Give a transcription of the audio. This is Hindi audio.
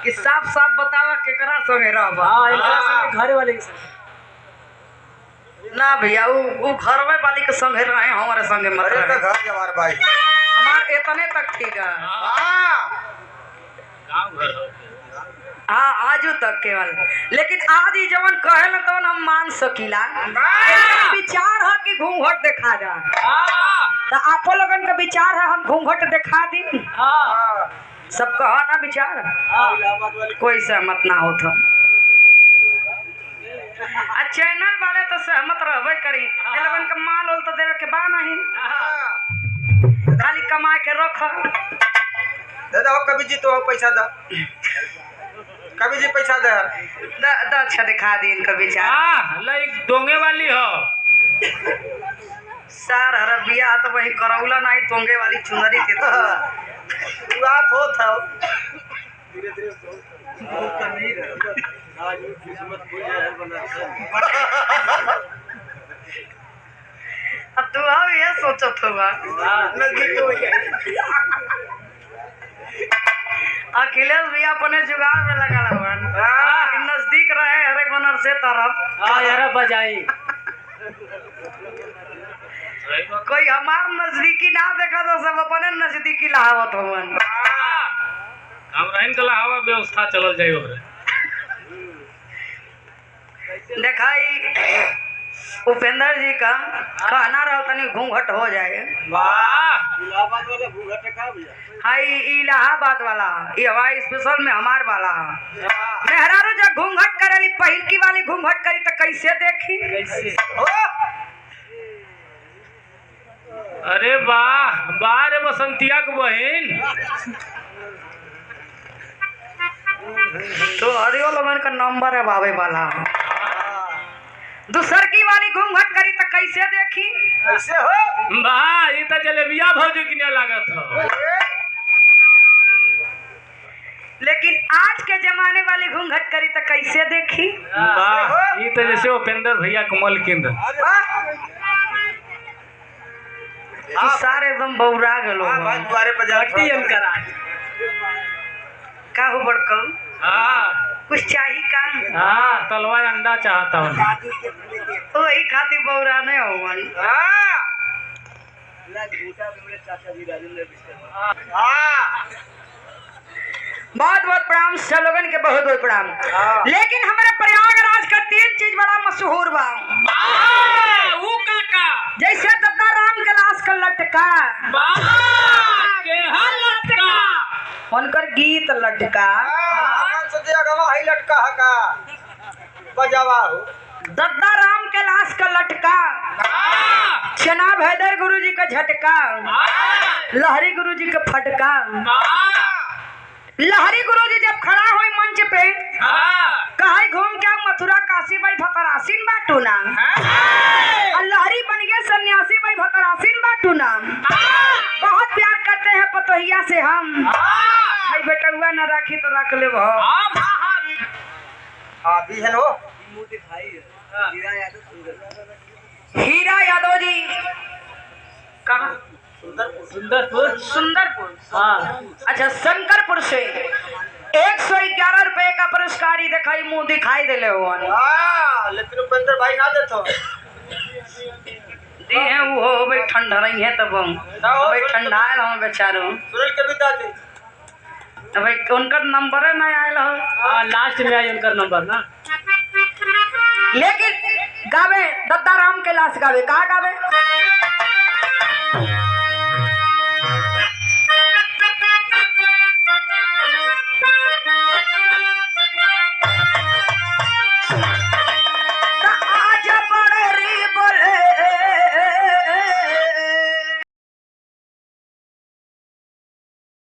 कि साफ साफ बतावा केकरा संगे रहबा। हां एकरा संगे घरे वाले के संगे ना भैया वो घर में वाली के संगे रहे हमारे संगे मत रहे। घर जवार भाई हमार इतने तक ठीक है। गांव घर हाँ आजू तक केवल, लेकिन आज ही जवन कहे न तो हम मान सकीला। विचार है कि घूंघट दिखा जा, तो आपो लोगन का विचार है हम घूंघट दिखा दी। सब कहा ना विचार, कोई सहमत ना हो तो चैनल वाले तो सहमत रहबे करी। ये लोगन का माल उल तो देवे के बा नहीं, खाली कमा के रख। दादा हो कभी जी तो पैसा दा, कभी जी पैसा दे अच्छा दिखा दी इनका विचार। लाइक डोंगे वाली हो सर अरबिया तो वही करौला नहीं तोंगे वाली चुनरी के तो बात हो था। अब तू अब ये सोचो तो अखिलेश भैया अपने जुगाड़ में लगा लगन नजदीक रहे हरे बनर से तरफ यार बजाई कोई हमार नजदीकी ना देखा तो सब अपने नजदीकी लहावत होवन। हम रहन के हवा व्यवस्था चलल जाई ओकरे देखाई उपेंद्र जी का कहना रहा तनी घूंघट हो जाए। इलाहाबाद वाला घूंघट का भैया हाई इलाहाबाद वाला ये हमारे स्पेशल में हमार वाला मेहरारू जब घूंघट करेली पहिलकी वाली घूंघट करी तो कैसे देखी। कैसे अरे वाह वाह रे बसंतिया के बहन तो हरियो लोगन का नंबर है बाबे वाला। दूसर की वाली घूंघट करी तो कैसे देखी। कैसे हो वाह ये तो जलेबिया भौजी की नहीं लागत हो। लेकिन आज के जमाने वाली घूंघट करी तो कैसे देखी। वाह ये तो जैसे उपेंद्र भैया कमल केंद्र सारे एकदम बौरा गलो द्वारे पर हट्टी करा का हो बड़कल हाँ कुछ चाहिए काम तलवा अंडा चाहता हूँ वही खातिर बौरा नहीं होवन। बहुत बहुत प्रणाम सब लोगन के बहुत बहुत प्रणाम। लेकिन हमारे प्रयागराज का 3 चीज बड़ा मशहूर बा। जैसे दद्दा राम कैलाश का लटका उनकर गीत लटका लटका का बजावा हो दद्दा राम कैलाश का लटका चनाब हैदर गुरु जी का झटका लहरी गुरु जी का फटका। लहरी गुरु जी जब खड़ा हुए मंच पे कहा घूम क्या मथुरा काशी भाई भतरासीन बाटू ना और लहरी बन गए सन्यासी भाई भतरासीन बाटू ना। बहुत प्यार करते हैं पतोहिया से हम भाई बेटुआ न राखी तो रख ले हीरा यादव जी कहाँ सुंदरपुर अच्छा शंकरपुर से 111 रुपए का पुरस्कार ही दिखाई मुंह दिखाई दिले हो। लेकिन उपेंद्र भाई ना देतो दी है वो भाई ठंडा नहीं है तब भाई ठंडा आयल हम बेचारो सुनील के बिता दे भाई उनका नंबर है ना आयल हो लास्ट में आई उनका नंबर ना। लेकिन गावे दद्दा राम कैलाश गावे कहा गावे